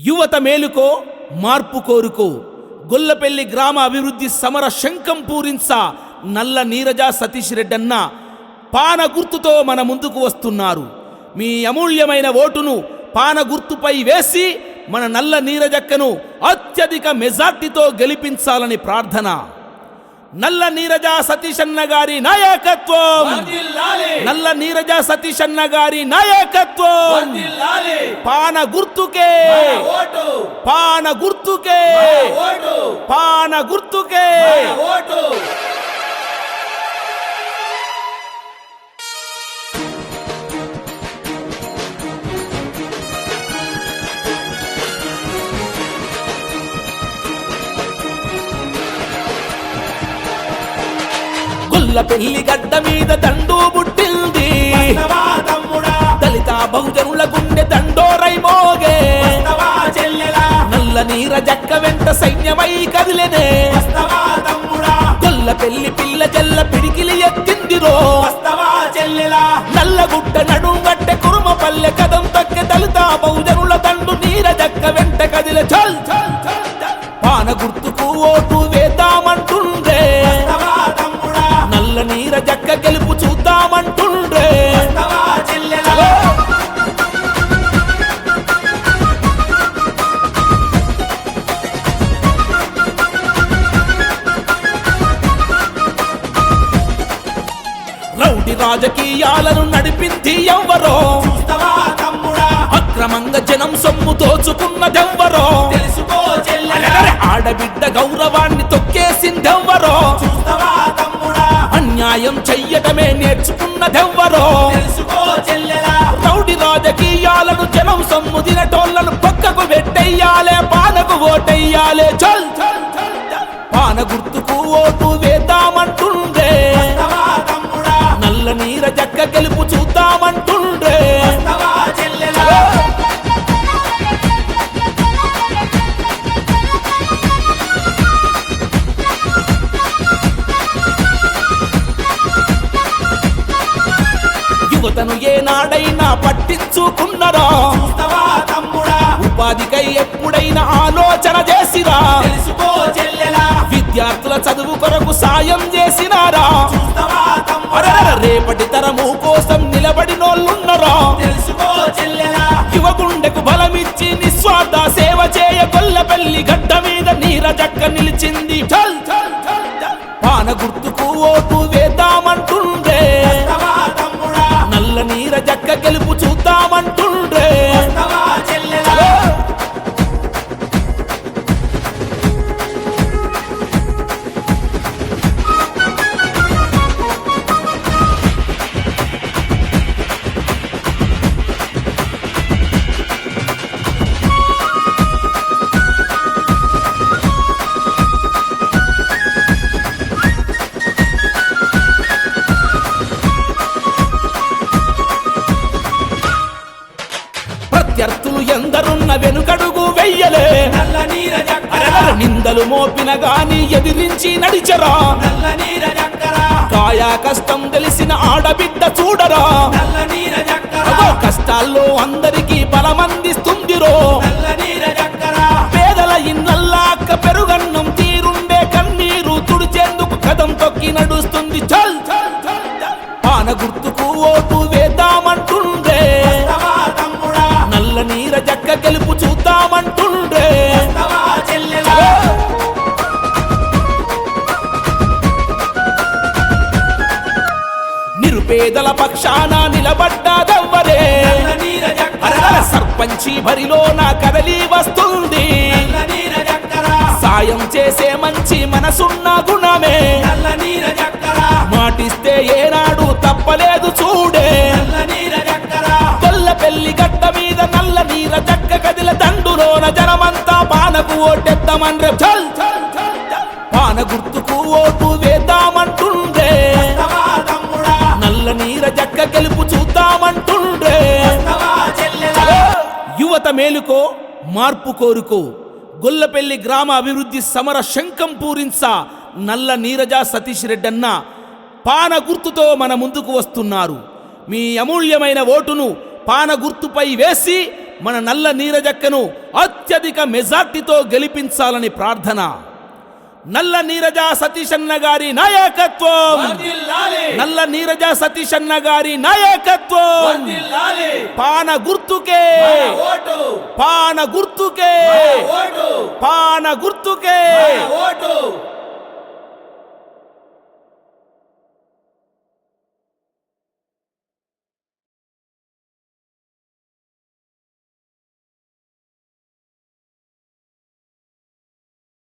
యువత మేలుకో మార్పు కోరుకో. గొల్లపెల్లి గ్రామ అభివృద్ధి సమర శంఖం పూరించా నల్ల నీరజ సతీష్ రెడ్డన్న పాన గుర్తుతో మన ముందుకు వస్తున్నారు. మీ అమూల్యమైన ఓటును పాన గుర్తుపై వేసి మన నల్ల నీరజక్కను అత్యధిక మెజార్టీతో గెలిపించాలని ప్రార్థన. నల్ల నీరజ సతీష్ అన్న గారి నాయకత్వం, నల్ల నీరజ సతీష్ అన్న గారి నాయకత్వం. పాన గుర్తుకే, పాన గుర్తుకే, పాన గుర్తుకే. గొల్లపెల్లి గడ్డ మీద దండు బుట్టిల్ది, దళిత బహుజనుల గుండె దండోరై మోగే. నల్ల నీరజక్క వెంట సైన్యమై కదిలెనే. గొల్లపెల్లి పిల్ల జల్ల పిడికిలి ఎత్తిందిరో. నల్లగుట్ట నడుంగట్టె కురుమపల్లె కదం తక్కె దళిత బహుజనుల దండు నీరజక్క వెంట కదిలే. చల్ చల్ చల్ పాన గుర్తుకు ఓటు వేద్దామంటుండే. నల్ల నీరజక్క గెలుపు చూద్దామంటుండ్రే. రౌడీ రాజకీయాలను నడిపింది ఎవ్వరో, అక్రమంగా జనం సొమ్ము దోచుకున్నదెవ్వరో, ఆడబిడ్డ గౌరవాన్ని తొక్కేసిందెవ్వరో, అన్యాయం చెయ్యటమే నేర్చుకున్నదెవ్వరో. రౌడీ రాజకీయాలను జనం సొమ్ము తినటోళ్లను పక్కకు పెట్టెయ్యాలే, పానకు ఓటెయ్యాలే. చల్ చల్ చల్ పాన గుర్తుకు ఓటు వేద్దామంటుండే. నల్ల నీరజక్క గెలుపు చూద్దామంటుండే. యువతను ఏనాడైనా పట్టించుకున్నరా? ఉపాధికై ఎప్పుడైనా ఆలోచన చేసిరా? విద్యార్థుల చదువు కొరకు సాయం చేసినారా? రేపటి తరము కోసం నిలబడినోళ్ళున్నరా? యువ గుండెకు బలమిచ్చి నిస్వార్థ సేవ చేయ గొల్లపెల్లి గడ్డ మీద నీరజక్క నిలిచింది. చల్ చల్ చల్ పాన గుర్తుకు ఓటు వేద్దామంటుండే. నల్ల నీరజక్క గెలుపు చూద్దామంటుండ్రే. ప్రత్యర్థులు ఎందరున్న వెనుకడుగు వెయ్యలే. నిందలు మోపిన గాని ఎదిరించి నడిచరా? కాయా కష్టం తెలిసిన ఆడబిడ్డ చూడరా? కష్టాల్లో అందరికీ బలమందిస్తుందిరో. పేదల ఇన్నల్లా అక్క పెరుగన్నం తీరుండే కన్నీరు తుడిచేందుకు కదం తొక్కి నడుస్తుంది. చల్ చల్ చల్ పాన గుర్తుకు ఓటు వేద్దామంటుండే. నల్ల నీరజక్క గెలుపు చూద్దామంటుండే. నిరుపేదల పక్షాన నిలబడ్డాదెవ్వరే? సర్పంచి బరిలో నా కదలి వస్తుంది. సాయం చేసే మంచి మనసున్న గుణమే. మాటిస్తే ఏనాడు తప్పలేదు చూడే. గొల్లపెల్లి గడ్డ మీద నల్ల నీరజక్క కదిల దండులోన జనమంతా పానకు ఓటెద్దామన్రే. చల్ చల్ చల్ పాన గుర్తుకు ఓటు వేద్దామంటుండే. నల్ల నీరజక్క గెలుపు చూద్దామంటుండే. యువత మేలుకో మార్పు కోరుకో. గొల్లపెల్లి గ్రామ అభివృద్ధి సమర శంఖం పూరించా నల్ల నీరజ సతీష్ రెడ్డన్న పాన గుర్తుతో మన ముందుకు వస్తున్నారు. మీ అమూల్యమైన ఓటును పాన గుర్తుపై వేసి మన నల్ల నీరజక్కను అత్యధిక మెజార్టీతో గెలిపించాలని ప్రార్థన. నల్ల నీరజ సతీషన్న గారి నాయకత్వం, నల్ల నీరజ సతీషన్న గారి నాయకత్వం. పాన గుర్తుకే, పాన గుర్తుకే, పాన గుర్తుకే.